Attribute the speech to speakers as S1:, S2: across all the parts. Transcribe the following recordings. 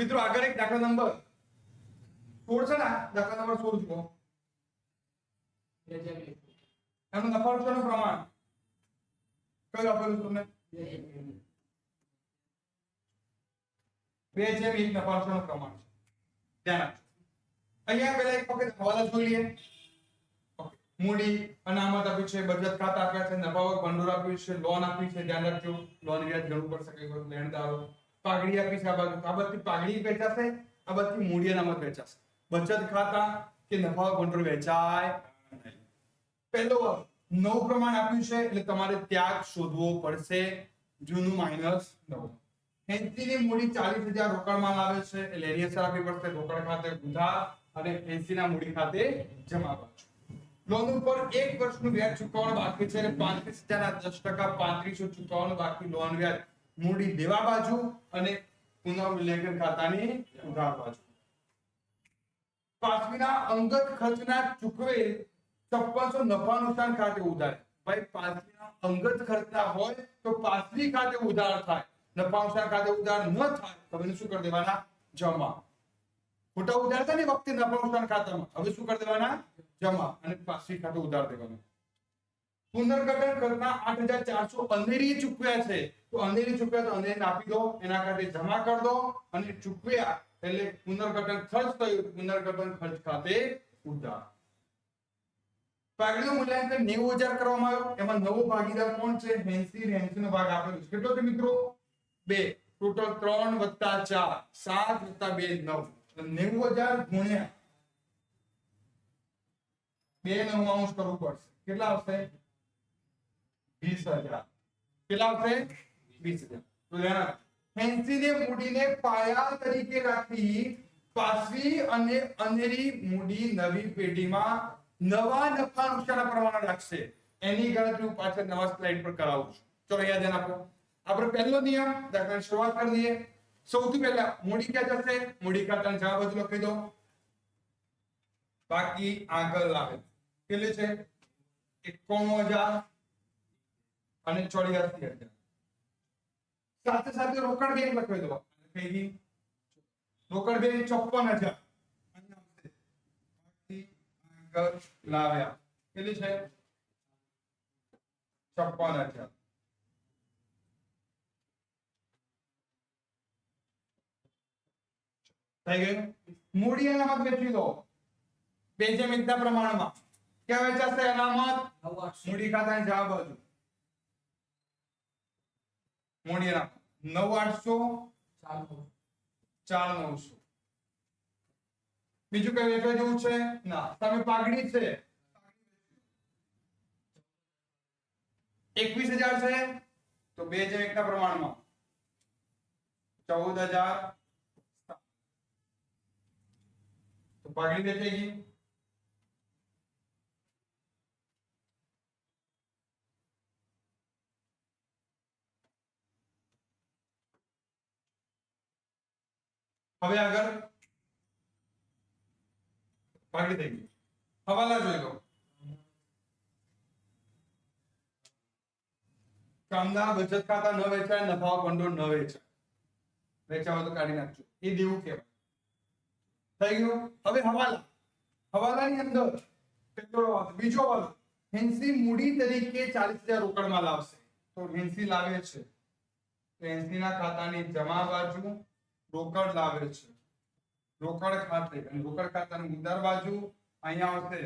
S1: મિત્રો આગળ એક દાખલા નંબર 16 છે ને, દાખલા નંબર 16 જુઓ. એનું નફા નુકસાનનું પ્રમાણ કયું આપેલું તમને? 2:1 નફા નુકસાનનું પ્રમાણ છે. ધ્યાન આપજો. અહીંયા પહેલા એક વખત હવાલા જોઈ લઈએ. ઓકે, મૂડી અનામત આપ્યું છે, બચત ખાતા આપ્યા છે, નફાવક ભંડોળ આપ્યું છે, લોન આપી છે. ધ્યાન રાખજો, લોન વ્યાજ ગણવું પડશે કે કોઈ લેણદારો. પાઘડી આપી છે, આ બધી પાઘડી વેચાશે, આ બધી મૂડી અનામત વેચાશે. બચત ખાતા કે નફાવક ભંડોળ વેચાય નહીં. પહેલો નવું પ્રમાણ આપ્યું છે એટલે તમારે ત્યાગ શોધવો પડશે. જૂનું માઈનસ નવું. 80 ની મૂડી 40,000 રોકડમાં લાવે છે એટલે એની અસર આપવી પડશે. રોકડ ખાતે ઉધાર અને 80 ના મૂડી ખાતે જમા બાજુ. લોન ઉપર 1 વર્ષનું વ્યાજ ચૂકવવાનું બાકી છે એટલે 35,000 ના 10% 3500 ચૂકવવાનું બાકી. લોન વ્યાજ મૂડી દેવા બાજુ અને પુનઃમૂલ્યાંકન ખાતાની ઉધાર બાજુ. પાછવીના અંગત ખર્ચના ચૂકવે 5600 નફા નુકસાન ખાતે ઉધાર. ભાઈ પાછવીના અંગત ખર્ચના હોય તો પાછવી ખાતે ઉધાર થાય. નફા નુકસાન ખાતે ઉધાર ન થાય તો એને શું કરી દેવાના? જમા. ખોટા ઉધાર થાય ને વખતે નફા નુકસાન ખાતામાં, હવે શું કરી દેવાના? જમા. અને પાછવી ખાતે ઉધાર દેવાના. પુનર્ગઠન ખર્ચના 8,400 અંધેરી ચૂકવ્યા છે તો અંધેરી ચૂકવ્યા તો અંધેરીને આપી દો, એના ખાતે જમા કરી દો. અને ચૂકવ્યા એટલે પુનર્ગઠન ખર્ચ થયું, પુનર્ગઠન ખર્ચ ખાતે ઉધાર. પાઘડીનું મૂલ્યાંકન 90,000 કરવામાં આવ્યું. એમાં નવો ભાગીદાર કોણ છે? 80 નો ભાગ આપેલો છે. કેટલો છે મિત્રો? 2. ટોટલ 3 + 4 7 + 2 9. 90,000 ગુણ્યા 2/9 કરવું પડશે. કેટલા આવશે? 20,000. કેટલા આવશે? 20,000. તો ધ્યાન 80 ને મૂડીને પાયા તરીકે રાખી પાછવી અને અંધેરી મૂડી નવી પેઢીમાં નવા નફા નુકસાનના પ્રમાણ રાખશે. એની ગણતરી હું પાછળ નવા સ્લાઇડ પર કરાવું છું. ચલો અહીંયા ધ્યાન આપો. આપણે પહેલો નિયમ દાખલાની શરૂઆત કરી દઈએ. સૌથી પહેલા મૂડી ક્યાં જશે? મૂડી ખાતાનો જવાબ જ લખી દો. બાકી આગળ આવે કેટલી છે? 91,000 અને 84,000. સાથે સાથે રોકડ બેંક લખી દો. કઈ રોકડ બેંક 54,000 આગળ લાવ્યા. કેટલી છે? 56,000. થઈ ગયું. મૂડી અનામત વેચી દો 2:1 ના પ્રમાણમાં. ક્યાં વેચાશે અનામત? મૂડી ખાતાની જવાબ બાજુ. મૂડી અનામત 9,800 4,900. બીજું કઈ વેચવા જેવું છે? ના. તમે પાઘડી છે 21,000 છે તો 2:1 ના પ્રમાણમાં 14,000. તો પાઘડી વેચાઈ ગઈ. હવે આગળ પાઘડી થઈ ગઈ. હવાલા જોઈ લો. કામદાર બચત ખાતા ન વેચાય, નફાવક ભંડોળ ન વેચાય. વેચાવા તો કાઢી નાખજો. એ દેવું કહેવાય. થઈ ગયું. હવે હવાલા. હવાલાની અંદર બીજો હવાલો 80 મૂડી તરીકે 40,000 રોકડમાં લાવશે. તો 80 લાવે છે તો 80 ના ખાતાની જમા બાજુ રોકડ લાવે છે. રોકડ ખાતે અને રોકડ ખાતાની ઉધાર બાજુ અહીંયા આવશે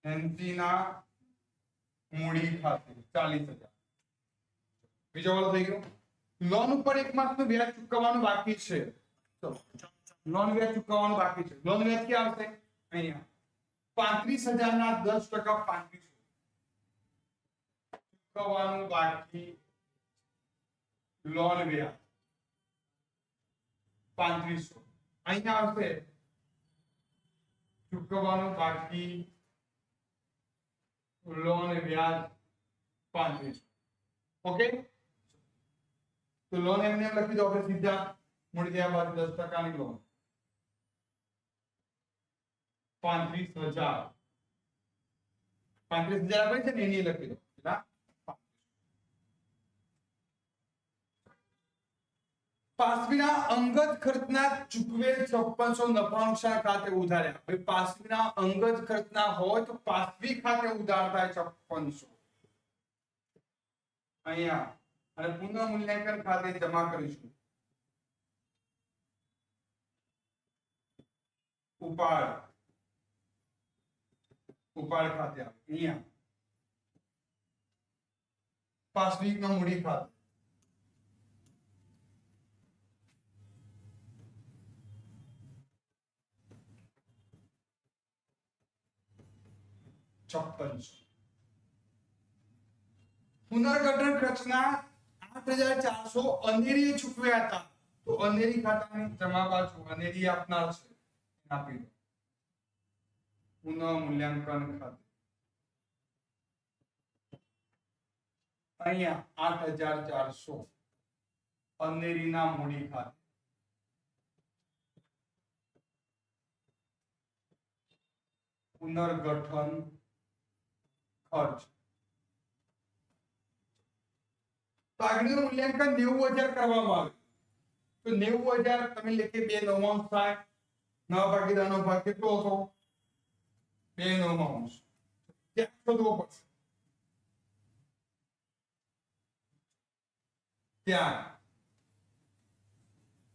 S1: 80 ના મૂડી ખાતે 40,000. બીજો વાળો થઈ ગયો. લોન ઉપર 1 માસનું વ્યાજ ચૂકવવાનું બાકી છે. ચલો લોન વ્યાજ ચૂકવવાનું બાકી છે. લોન વ્યાજ ક્યાં આવશે? અહીંયા 35,000 ના 10% 3500 ચૂકવવાનું બાકી. લોન વ્યાજ 3500 અહીંયા આવશે ચૂકવવાનું બાકી. લોન વ્યાજ 3500. ઓકે. તો લોન એમને એમ લખી દો આપણે સીધા. મૂડી દેવા બાજુ 10% ની લોન 35,000. 35,000 આપણે છે ને એની લખી દો. કેટલા? પાસવીના અંગત ખર્ચના ચૂકવેલ 5600 નફા નુકસાન ખાતે ઉધાર્યા. ભાઈ પાસવીના અંગત ખર્ચના હોય તો પાસવી ખાતે ઉધાર થાય 5600 અહીંયા અને પુનઃ મૂલ્યાંકન ખાતે જમા કરીશું. ઉપાડ ખાતે અહીંયા પાસવીકના મૂડી ખાતે પુનર્ગઠન ખર્ચના 8400 અનેરી ચૂકવ્યા હતા. તો અનેરી ખાતાની જમા બાજુ અનેરી આપનાર છે આપી દો. પુનઃ મૂલ્યાંકન ખાતે અહીંયા 8400 અનેરીના મૂડી ખાતે પુનર્ગઠન ખર્ચ. તો આગળનું મૂલ્યાંકન 90000 કરવામાં આવે તો 90000 તમે લેખે 2 નવમાંશ થાય. નવા ભાગીદારનો ભાગ કેટલો હતો? 2 નવમાંશ. ત્યાં શોધવો પડશે.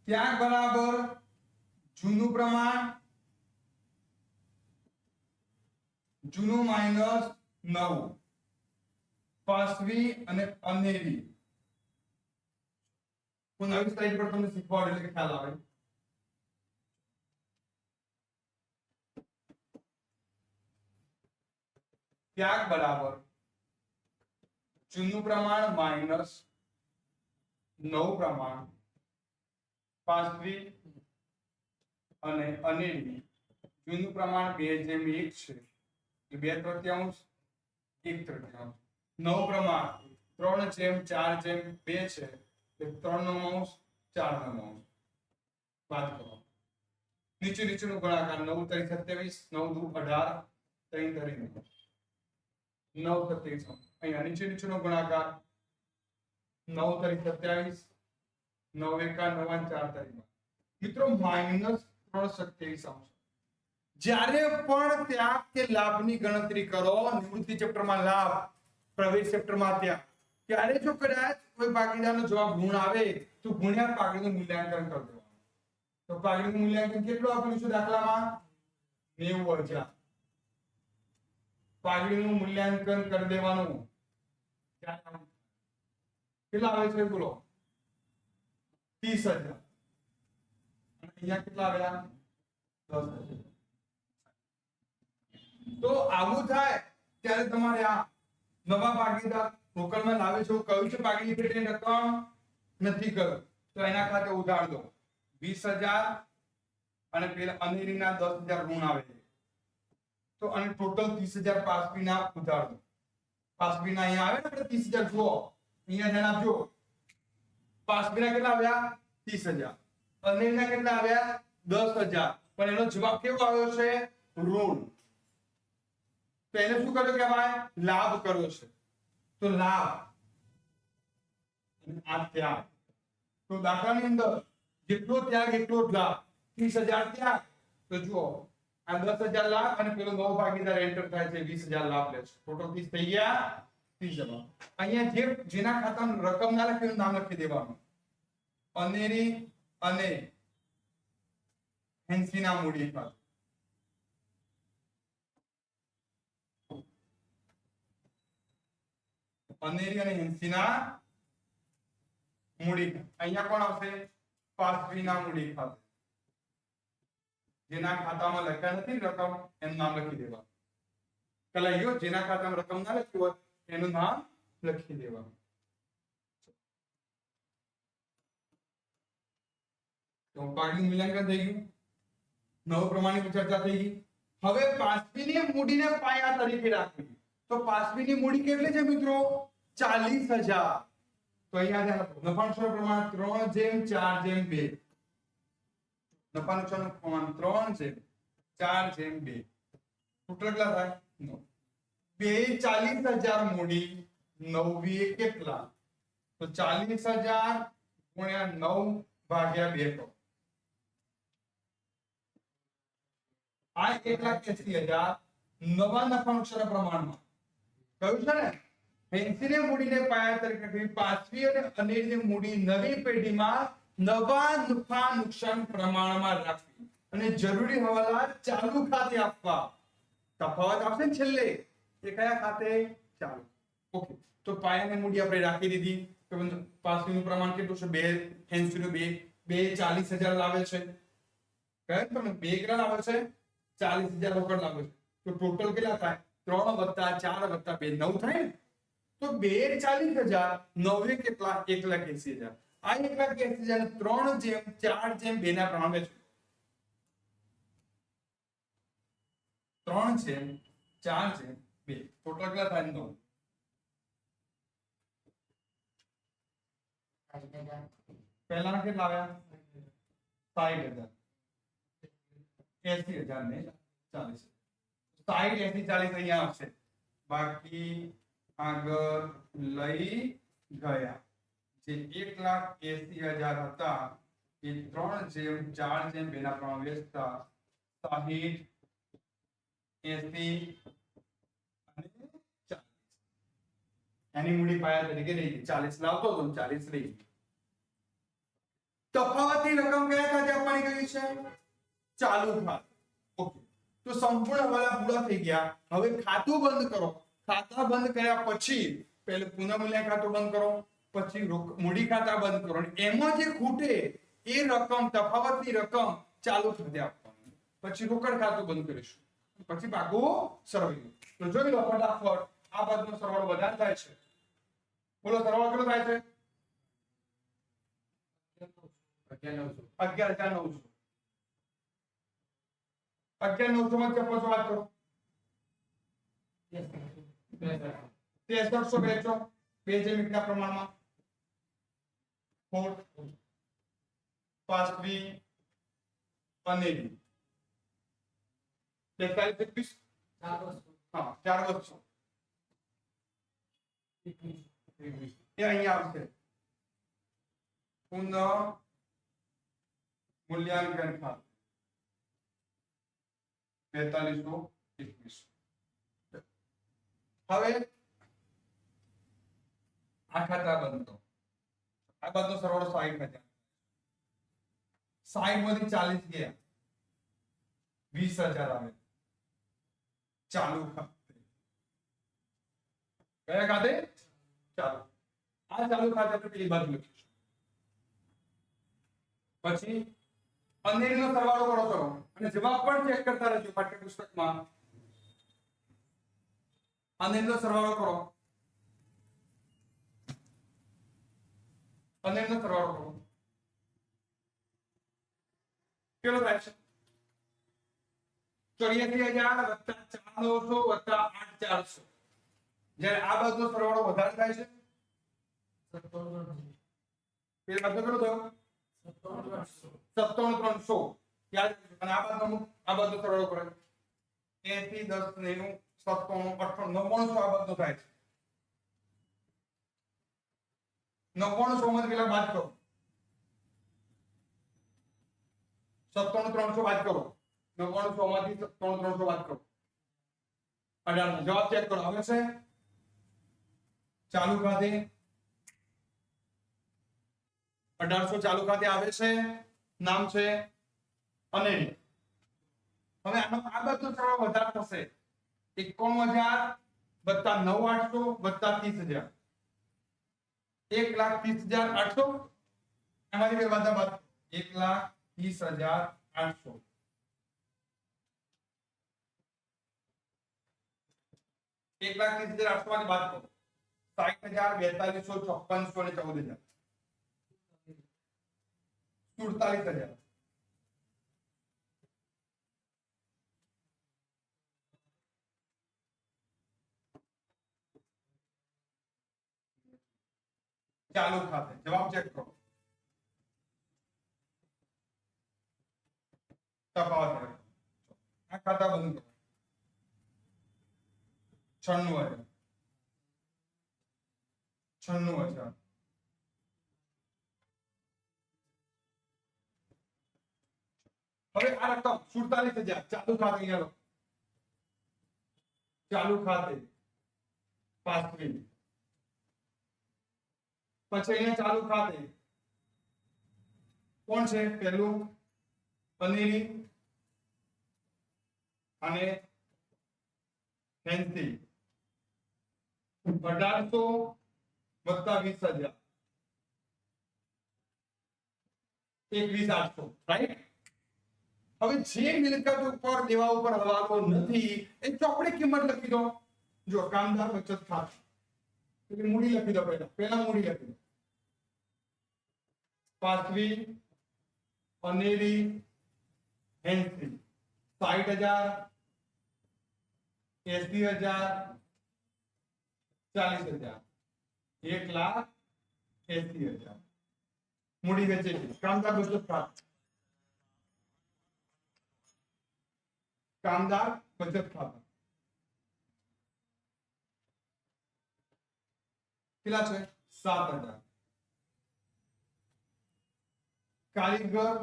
S1: ત્યાં બરાબર જૂનું પ્રમાણ જૂનું માઈનસ 9 પાસવી અને અનેરી. હું નવી સ્લાઇડ પર તમને શીખવાડું એટલે ખ્યાલ આવે. ત્યાગ બરાબર જૂનું પ્રમાણ માઈનસ 9 પ્રમાણ પાસવી અને અનેરી. જૂનું પ્રમાણ 2:1 છે. 2/3 1/3. 9 પ્રમાણ 3/4/2 છે. 3/9 4/9 બાદ કરો. નીચેનું ગુણાકાર 9 તરી 27 9 દુ 18 3 તરી 9 27. અહીંયા નીચેનો ગુણાકાર 9 તરી 27 9 એકા 9 4 તરી. મિત્રો -327 જ્યારે પણ ત્યાગ કે લાભની ગણતરી કરો નિવૃત્તિ ચેપ્ટરમાં લાભ પ્રવેશ ચેપ્ટરમાં ત્યાગ ત્યારે જો કદાચ કોઈ ભાગીદારનો જવાબ ગુણ આવે તો ગુણ્યા પાગડીનું મૂલ્યાંકન કરી દેવાનું. તો પાગડીનું મૂલ્યાંકન કેટલું આપેલું છે દાખલામાં? 90000. પાગડીનું મૂલ્યાંકન કરી દેવાનું. કેટલા આવે છે બોલો? 30000. અને અહીંયા કેટલા આવ્યા? 10000. તો આવું થાય ત્યારે તમારે આ નવા ભાગીદાર રોકડમાં લાવે છે કયું છે ભાગીની પેટની રકમ નથી કર્યું તો એના ખાતે ઉધાર દો 20000 અને પેલા અનેરીના 10000 ઋણ આવે છે તો અને ટોટલ 30000 પાસબીના ઉધાર દો. પાસબીના અહીંયા આવે ને આપણે 30000 જુઓ અહીંયા ધ્યાન આપજો. પાસબીના કેટલા આવ્યા? 30000. અનેરીના કેટલા આવ્યા? 10000. પણ એનો જવાબ કેવો આવ્યો છે? ઋણ. તો એને શું કર્યું કહેવાય? લાભ કર્યો છે. તો લાભ અને આ ત્યાગ. તો દાખલાની અંદર જેટલો ત્યાગ એટલો જ લાભ. 30000 ત્યાગ તો જુઓ આ 10000 લાભ અને પેલો નવો ભાગીદાર એન્ટર થાય છે 20000 લાભ લે છે. ટોટલ 30 થઈ ગયા. 30 અહીંયા જેના ખાતામાં રકમ ના લખી એનું નામ લખી દેવાનું. અનેરી અને હેન્સીના મૂડી ખાતું. અનેરી અને હેન્સીના મૂડી. અહીંયા કોણ આવશે? પાસવીના મૂડી ખાતું. જેના ખાતામાં લખ્યા નથી રકમ એનું નામ લખી દેવાનું. કલાઈઓ જેના ખાતામાં રકમ ના લખી હોય એનું નામ લખી દેવાનું. તો પાગડીનું મૂલ્યાંકન થઈ ગયું. નવ પ્રમાણની ચર્ચા થઈ ગઈ. હવે પાસવીની મૂડીને પાયા તરીકે રાખવી. તો પાસવીની મૂડી કેટલી છે મિત્રો? 40000. તો અહીંયા ધ્યાન આપો. નફા નુકસાન પ્રમાણ 3/4/2. નફા નુકસાન પ્રમાણ 3/4/2. ટોટલ કેટલા થાય? 9. 40000 મૂડી 9 કેટલા? તો 40000 ગુણ્યા 9 ભાગ્યા 2 કરો. આ 1,80,000 નવા નફા નુકસાન પ્રમાણમાં કયું છે ને, ફેન્સીને મૂડીને પાયા તરીકે રાખવી, પાછવી અને અનેરની મૂડી નવી પેઢીમાં નવા નફા નુકસાન પ્રમાણમાં રાખવી અને જરૂરી હવાલા ચાલુ ખાતે આપવા. તફાવત આવશે ને છેલ્લે, એ કયા ખાતે? ચાલુ. ઓકે, તો પાયાની મૂડી આપણે રાખી દીધી. તો પાછવીનું પ્રમાણ કેટલું છે? 2. ફેન્સીનું 2,40,000 લાવે છે. કયા તમે 2 કેટલા લાવે છે? 40,000 રોકડ લાવે છે. તો ટોટલ કેટલા થાય? 3 + 4 + 2 9 થાય ને. તો 2,40,000 9 કેટલા? 1,80,000. આ 1,80,000 3:4:2 ના પ્રમાણે છે. 3:4:2 ટોટલ કેટલા થાય? 9. પહેલા કેટલા આવ્યા? 60,000. 80,000 ને 40. 60, 80, 40 અહીંયા આવશે. બાકી આગળ લઈ ગયા જે 1,80,000 હતા એ 3:4:2 ના પ્રમાણે વેચતા 60, 80 અને 40. એની મૂડી પાયા તરીકે રહી ગઈ. 40 લાવતો તો 40 રહી ગઈ. તફાવતની રકમ કયા ખાતે આપવાની કહી છે? ચાલુ ખાતે. ઓકે, તો સંપૂર્ણ હવાલા પૂરા થઈ ગયા. હવે ખાતું બંધ કરો. ખાતા બંધ કર્યા પછી પહેલું પુનઃમૂલ્ય ખાતું બંધ કરો, પછી મૂડી ખાતા બંધ કરો અને એમાં જે ખૂટે એ રકમ, તફાવતની રકમ ચાલુ ખાતે આપવાની. પછી રોકડ ખાતું બંધ કરીશું. પછી ભાગો સરવાળો. તો જોઈ લો ફટાફટ. આ બાજુનો સરવાળો વધારે થાય છે. બોલો સરવાળો કેટલો થાય છે? 11,900. 11,900 માં 5300 વાત કરો. 6300 વેચો 2 જેમ 1 ના પ્રમાણમાં. 4 પાછવી અનેરી 42 હા 4 વસ્તુ એ અહીંયા આવશે. પુનઃ મૂલ્યાંકન ખાતું 4221. હવે આ ખાતા બંધ કરો. આ બાજુનો સરવાળો 60,000. 60 માંથી 40 ગયા 20,000 આવે ચાલુ ખાતે. કયા ખાતે? ચાલુ. આ ચાલુ ખાતે આપણે પેલી બાજુ લખીશું. પછી અનેરીનો સરવાળો કરો છો અને જવાબ પણ ચેક કરતા રહેજો પાઠ્યપુસ્તકમાં. અનેરીનો સરવાળો કરો. અનેરીનો સરવાળો કરો. કેટલો થાય છે? 84,000 વત્તા 4,900 વત્તા 8,400. જ્યારે આ બાજુનો સરવાળો વધારે થાય છે. પેલી બાજુ કેટલો થયો? 57,300. યાદ અને આ બાજુનો સરવાળો કરો. 80, 10, 90, 97, 98, 99 આ બાજુનો થાય છે. 99 માંથી પેલા બાદ કરો. 57,300 બાદ કરો. 99 માંથી 57,300 બાદ કરો. 18 જવાબ ચેક કરો. આવે છે ચાલુ ખાતે 1800 ચાલુ ખાતે આવે છે. નામ છે અનેરી. હવે આ બધું સરવાળો વધારે થશે. 91,000 વત્તા 9,800 વત્તા 30,000 1,30,800. એમાંથી બે બાદ 1,30,800. 1,30,800 માંથી બાદ કરો. 60,000 4200 5600 અને 14,000 47,000. ચાલુ ખાતે જવાબ ચેક કરો. તફાવત આ ખાતા બંધ કરો. 96,000 96,000 હવે આ રકમ 47,000 ચાલુ ખાતે અહીંયા લો. ચાલુ ખાતે પાછવી. પછી અહીંયા ચાલુ ખાતે કોણ છે? પહેલું અનેરી અને હેન્સી. 1800 વત્તા 20,000 21,800. રાઈટ. હવે જે મિલકત ઉપર દેવા ઉપર હવાલો નથી એ ચોપડી કિંમત લખી દો. જો કામદાર બચત ખાતું એટલે મૂડી લખી દો. પહેલા મૂડી લખી દો. પાછવી અનેરી હેન્સી 60,000 80,000 40,000 1,80,000 મૂડી વેચેલી. કામદાર બચત ખાતું. કામદાર બચત ખાતું કેટલા છે? 7,000. કારીગર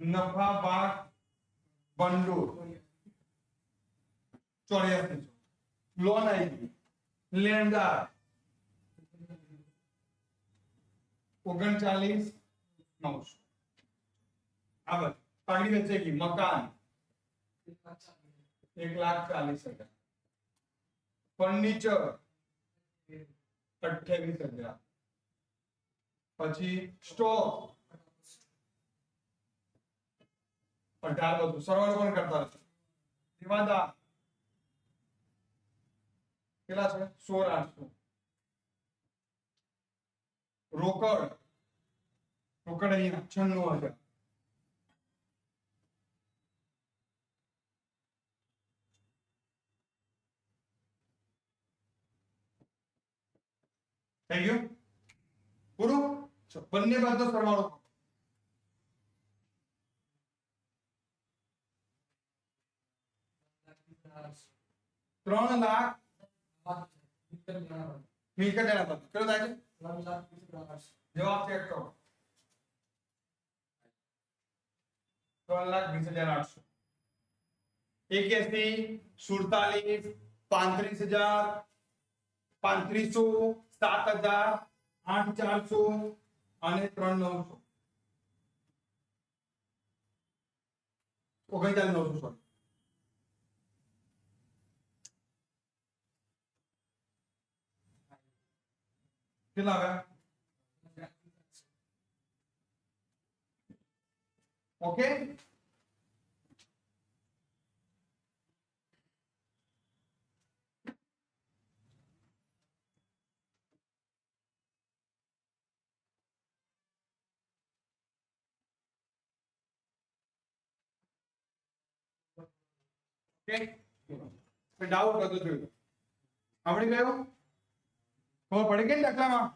S1: નફા ભાગ ભંડોળ 84. લોન આવી ગઈ. લેણદાર 39,900. આ બસ પાઘડી વેચેગી. મકાન 1,40,000. ફર્નિચર 28,000. પછી સ્ટોક 18,000. સરવાળો કોણ કરતા હશે? દેવાદાર કેટલા છે? 16,800. રોકડ અહીંયા 96,000. થઈ ગયું? પૂરું? બંને બાજુનો સરવાળો 3 લાખ મિલકત એના પર કેટલો થાય છે? જવાબ ચેક કરો. 3,20,800. 81 47 35,000 3500 7,000 8,400 અને 3,900 39,900. સોરી. કેટલા આવ્યા? ઓકે. ડાઉટ બધું જોયું. આવડી ગયું? ખબર પડી ગઈ ને દાખલામાં?